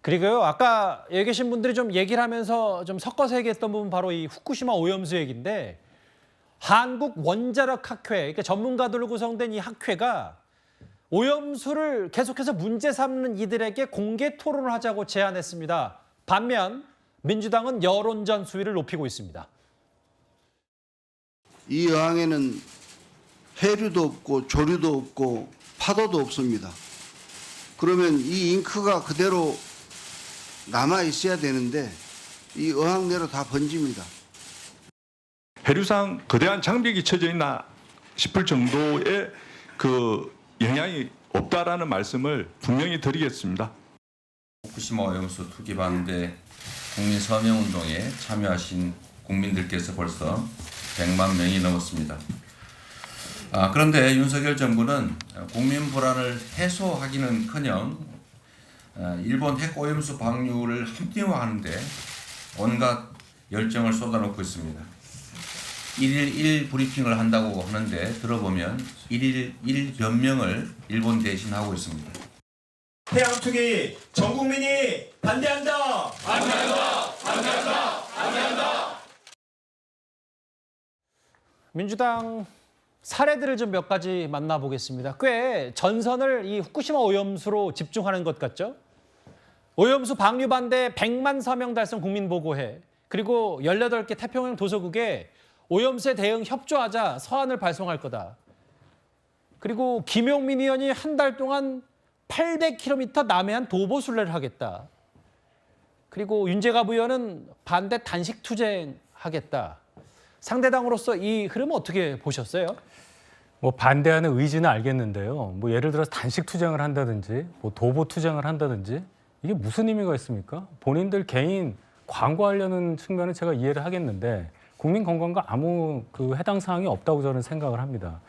그리고요, 아까 여기 계신 분들이 좀 얘기를 하면서 좀 섞어서 얘기했던 부분 바로 이 후쿠시마 오염수 얘기인데 한국원자력학회, 그러니까 전문가들로 구성된 이 학회가 오염수를 계속해서 문제 삼는 이들에게 공개 토론을 하자고 제안했습니다. 반면 민주당은 여론전 수위를 높이고 있습니다. 이 어항에는 해류도 없고 조류도 없고 파도도 없습니다. 그러면 이 잉크가 그대로 남아 있어야 되는데 이 어항 내로 다 번집니다. 해류상 거대한 장벽이 쳐져 있나 싶을 정도의 그 영향이 없다라는 말씀을 분명히 드리겠습니다. 후쿠시마 오염수 투기 반대 국민 서명 운동에 참여하신 국민들께서 벌써 100만 명이 넘었습니다. 그런데 윤석열 정부는 국민 불안을 해소하기는커녕 일본 핵 오염수 방류를 합리화하는데 온갖 열정을 쏟아놓고 있습니다. 1일 1 브리핑을 한다고 하는데 들어보면 1일 1 변명을 일본 대신 하고 있습니다. 해양 투기 전 국민이 반대한다. 반대한다. 반대한다. 반대한다. 민주당 사례들을 좀 몇 가지 만나보겠습니다. 꽤 전선을 이 후쿠시마 오염수로 집중하는 것 같죠? 오염수 방류 반대 100만 서명 달성 국민보고회, 그리고 18개 태평양 도서국에 오염수에 대응 협조하자 서한을 발송할 거다. 그리고 김용민 의원이 한 달 동안 800km 남해안 도보순례를 하겠다. 그리고 윤재갑 의원은 반대 단식 투쟁하겠다. 상대당으로서 이 흐름 어떻게 보셨어요? 뭐 반대하는 의지는 알겠는데요. 뭐 예를 들어서 단식 투쟁을 한다든지 뭐 도보 투쟁을 한다든지 이게 무슨 의미가 있습니까? 본인들 개인 광고하려는 측면은 제가 이해를 하겠는데 국민 건강과 아무 그 해당 사항이 없다고 저는 생각을 합니다.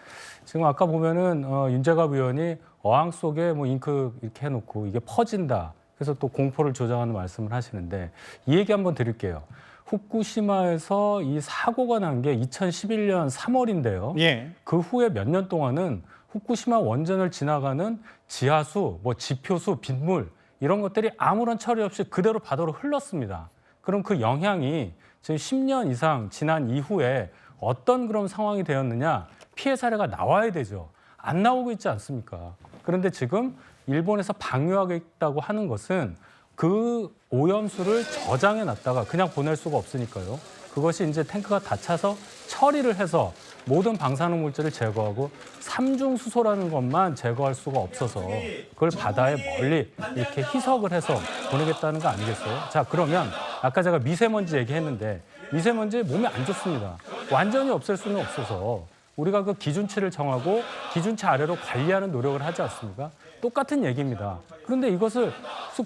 지금 아까 보면은 윤재갑 의원이 어항 속에 뭐 잉크 이렇게 해놓고 이게 퍼진다. 그래서 또 공포를 조장하는 말씀을 하시는데 이 얘기 한번 드릴게요. 후쿠시마에서 이 사고가 난 게 2011년 3월인데요. 예. 그 후에 몇 년 동안은 후쿠시마 원전을 지나가는 지하수, 뭐 지표수, 빗물 이런 것들이 아무런 처리 없이 그대로 바다로 흘렀습니다. 그럼 그 영향이 지금 10년 이상 지난 이후에 어떤 그런 상황이 되었느냐, 피해 사례가 나와야 되죠. 안 나오고 있지 않습니까? 그런데 지금 일본에서 방류하겠다고 하는 것은 그 오염수를 저장해 놨다가 그냥 보낼 수가 없으니까요. 그것이 이제 탱크가 다 차서 처리를 해서 모든 방사능 물질을 제거하고 삼중 수소라는 것만 제거할 수가 없어서 그걸 바다에 멀리 이렇게 희석을 해서 보내겠다는 거 아니겠어요? 자, 그러면 아까 제가 미세먼지 얘기했는데 미세먼지 몸에 안 좋습니다. 완전히 없앨 수는 없어서 우리가 그 기준치를 정하고 기준치 아래로 관리하는 노력을 하지 않습니까? 똑같은 얘기입니다. 그런데 이것을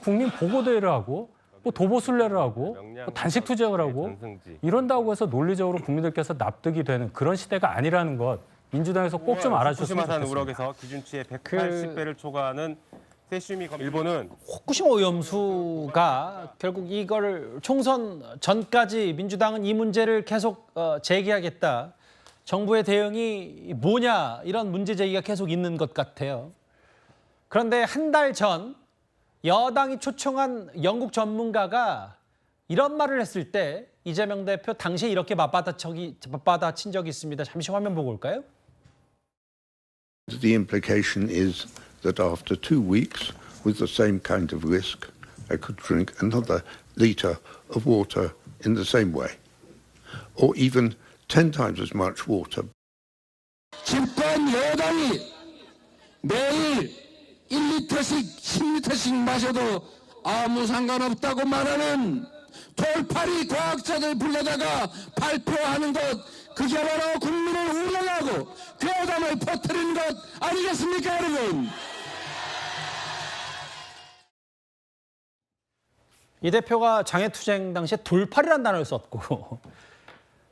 국민 보고대회를 하고 뭐 도보순례를 하고 뭐 단식 투쟁을 하고 이런다고 해서 논리적으로 국민들께서 납득이 되는 그런 시대가 아니라는 것 민주당에서 꼭 좀 알아주셨으면 후쿠시마산 좋겠습니다. 우럭에서 기준치의 180배를 초과하는 세슘이 일본은 후쿠시마 오염수가 결국 이걸 총선 전까지 민주당은 이 문제를 계속 제기하겠다. 정부의 대응이 뭐냐 이런 문제 제기가 계속 있는 것 같아요. 그런데 한 달 전 여당이 초청한 영국 전문가가 이런 말을 했을 때 이재명 대표 당시에 이렇게 맞받아친 적이 있습니다. 잠시 화면 보고 올까요? The implication is that after 2 weeks, with the same kind of risk, I could drink another litre of water in the same way, or even 10 times as much water. 집권 여당이 매일 1리터씩 10리터씩 마셔도 아무 상관없다고 말하는 돌팔이 과학자들 불러다가 발표하는 것, 그게 바로 국민을 우롱하고 괴담을 퍼뜨리는 것 아니겠습니까, 여러분? 이 대표가 장애투쟁 당시에 돌팔이라는 단어를 썼고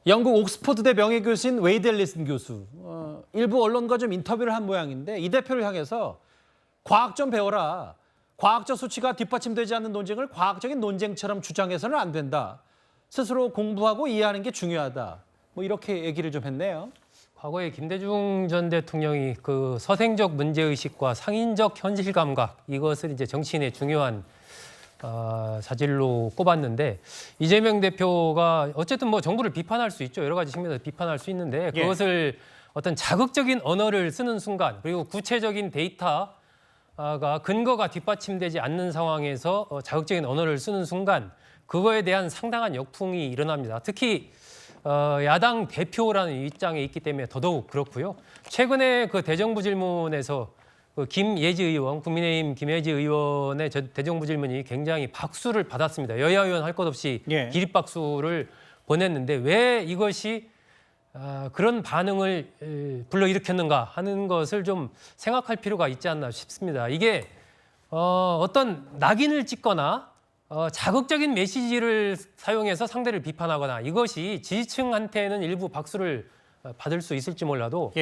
영국 옥스퍼드대 명예교수인 웨이드 앨리슨 교수, 일부 언론과 좀 인터뷰를 한 모양인데 이 대표를 향해서 과학 좀 배워라. 과학적 수치가 뒷받침되지 않는 논쟁을 과학적인 논쟁처럼 주장해서는 안 된다. 스스로 공부하고 이해하는 게 중요하다. 뭐 이렇게 얘기를 좀 했네요. 과거에 김대중 전 대통령이 그 서생적 문제의식과 상인적 현실 감각, 이것을 이제 정치인의 중요한 자질로 꼽았는데 이재명 대표가 어쨌든 뭐 정부를 비판할 수 있죠. 여러 가지 측면에서 비판할 수 있는데 그것을 어떤 자극적인 언어를 쓰는 순간 그리고 구체적인 데이터가 근거가 뒷받침되지 않는 상황에서 자극적인 언어를 쓰는 순간 그거에 대한 상당한 역풍이 일어납니다. 특히 야당 대표라는 입장에 있기 때문에 더더욱 그렇고요. 최근에 그 대정부 질문에서 그 김예지 의원, 국민의힘 김예지 의원의 대정부 질문이 굉장히 박수를 받았습니다. 여야 의원 할 것 없이 기립박수를 보냈는데 왜 이것이 그런 반응을 불러일으켰는가 하는 것을 좀 생각할 필요가 있지 않나 싶습니다. 이게 어떤 낙인을 찍거나 자극적인 메시지를 사용해서 상대를 비판하거나 이것이 지지층한테는 일부 박수를 받을 수 있을지 몰라도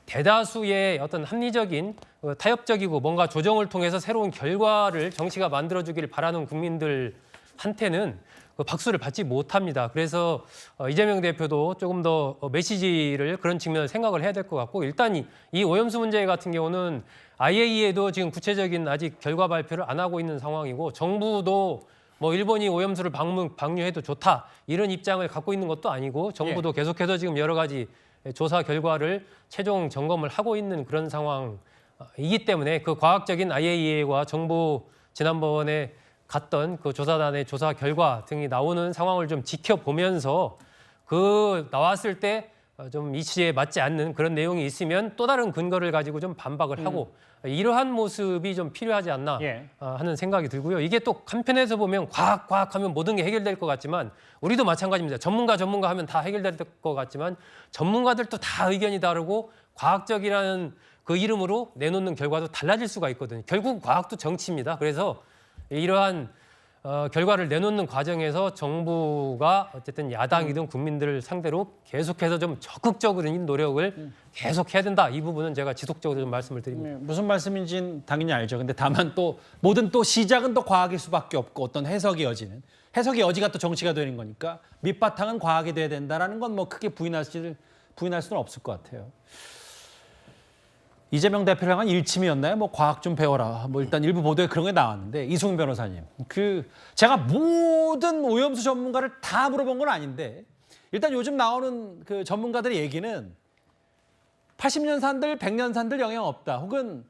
대다수의 어떤 합리적인 타협적이고 뭔가 조정을 통해서 새로운 결과를 정치가 만들어주기를 바라는 국민들한테는 박수를 받지 못합니다. 그래서 이재명 대표도 조금 더 메시지를 그런 측면을 생각을 해야 될 것 같고 일단 이 오염수 문제 같은 경우는 IAEA도 지금 구체적인 아직 결과 발표를 안 하고 있는 상황이고 정부도 뭐 일본이 오염수를 방류해도 좋다 이런 입장을 갖고 있는 것도 아니고 정부도 계속해서 지금 여러 가지 조사 결과를 최종 점검을 하고 있는 그런 상황이기 때문에 그 과학적인 IAEA와 정부 지난번에 갔던 그 조사단의 조사 결과 등이 나오는 상황을 좀 지켜보면서 그 나왔을 때 좀 이치에 맞지 않는 그런 내용이 있으면 또 다른 근거를 가지고 좀 반박을 하고 이러한 모습이 좀 필요하지 않나 하는 생각이 들고요. 이게 또 한편에서 보면 과학 하면 모든 게 해결될 것 같지만 우리도 마찬가지입니다. 전문가 하면 다 해결될 것 같지만 전문가들도 다 의견이 다르고 과학적이라는 그 이름으로 내놓는 결과도 달라질 수가 있거든요. 결국 과학도 정치입니다. 그래서 이러한 결과를 내놓는 과정에서 정부가 어쨌든 야당이든 국민들을 상대로 계속해서 좀 적극적인 노력을 계속해야 된다. 이 부분은 제가 지속적으로 좀 말씀을 드립니다. 무슨 말씀인지는 당연히 알죠. 근데 다만 또 모든 또 시작은 또 과학일 수밖에 없고 어떤 해석의 여지가 또 정치가 되는 거니까 밑바탕은 과학이 돼야 된다라는 건 뭐 크게 부인할 수는 없을 것 같아요. 이재명 대표를 향한 일침이었나요? 뭐 과학 좀 배워라. 뭐 일단 일부 보도에 그런 게 나왔는데 이승훈 변호사님, 제가 모든 오염수 전문가를 다 물어본 건 아닌데 일단 요즘 나오는 그 전문가들의 얘기는 80년 산들, 100년 산들 영향 없다. 혹은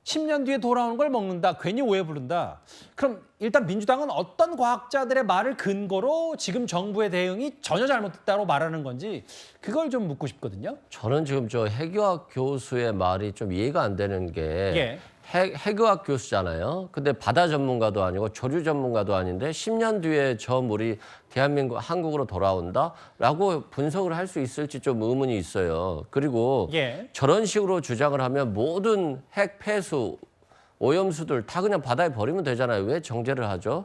10년 뒤에 돌아오는 걸 먹는다. 괜히 오해 부른다. 그럼 일단 민주당은 어떤 과학자들의 말을 근거로 지금 정부의 대응이 전혀 잘못됐다고 말하는 건지 그걸 좀 묻고 싶거든요. 저는 지금 저 해교학 교수의 말이 좀 이해가 안 되는 게 해교학 교수잖아요. 근데 바다 전문가도 아니고 조류 전문가도 아닌데 10년 뒤에 저 물이 한국으로 돌아온다라고 분석을 할 수 있을지 좀 의문이 있어요. 그리고 저런 식으로 주장을 하면 모든 핵 폐수, 오염수들 다 그냥 바다에 버리면 되잖아요. 왜 정제를 하죠?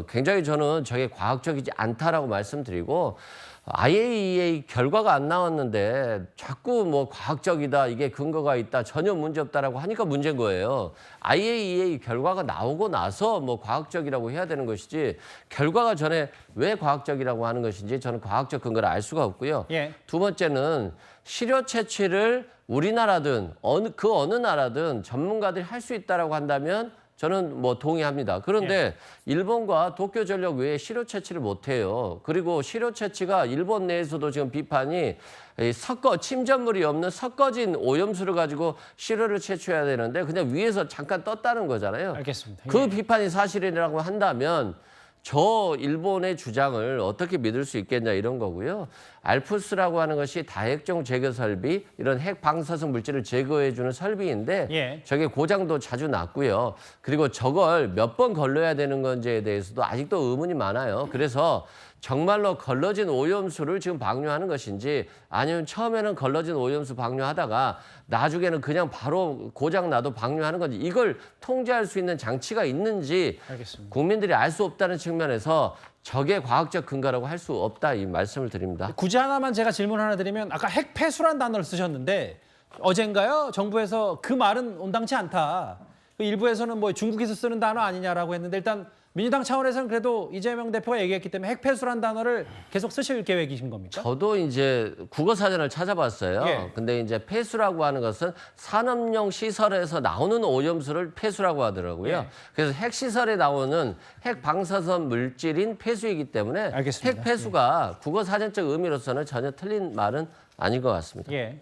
굉장히 저는 저게 과학적이지 않다라고 말씀드리고 IAEA 결과가 안 나왔는데 자꾸 뭐 과학적이다, 이게 근거가 있다, 전혀 문제 없다라고 하니까 문제인 거예요. IAEA 결과가 나오고 나서 뭐 과학적이라고 해야 되는 것이지 나오기 전에 왜 과학적이라고 하는 것인지 저는 과학적 근거를 알 수가 없고요. 두 번째는 시료 채취를 우리나라든 어느 나라든 전문가들이 할 수 있다라고 한다면 저는 뭐 동의합니다. 그런데 일본과 도쿄전력 외에 시료 채취를 못해요. 그리고 시료 채취가 일본 내에서도 지금 비판이 침전물이 없는 섞어진 오염수를 가지고 시료를 채취해야 되는데 그냥 위에서 잠깐 떴다는 거잖아요. 알겠습니다. 그 비판이 사실이라고 한다면 저 일본의 주장을 어떻게 믿을 수 있겠냐 이런 거고요. 알프스라고 하는 것이 다핵종 제거 설비, 이런 핵 방사성 물질을 제거해주는 설비인데 저게 고장도 자주 났고요. 그리고 저걸 몇 번 걸러야 되는 건지에 대해서도 아직도 의문이 많아요. 그래서 정말로 걸러진 오염수를 지금 방류하는 것인지 아니면 처음에는 걸러진 오염수 방류하다가 나중에는 그냥 바로 고장 나도 방류하는 건지 이걸 통제할 수 있는 장치가 있는지 국민들이 알 수 없다는 측면에서 저게 과학적 근거라고 할 수 없다 이 말씀을 드립니다. 굳이 하나만 제가 질문 하나 드리면 아까 핵폐수란 단어를 쓰셨는데 어젠가요? 정부에서 그 말은 온당치 않다. 일부에서는 뭐 중국에서 쓰는 단어 아니냐라고 했는데 일단 민주당 차원에서는 그래도 이재명 대표가 얘기했기 때문에 핵폐수란 단어를 계속 쓰실 계획이신 겁니까? 저도 이제 국어 사전을 찾아봤어요. 예. 근데 이제 폐수라고 하는 것은 산업용 시설에서 나오는 오염수를 폐수라고 하더라고요. 예. 그래서 핵시설에 나오는 핵 방사선 물질인 폐수이기 때문에 알겠습니다. 핵 폐수가 국어 사전적 의미로서는 전혀 틀린 말은 아닌 것 같습니다. 예.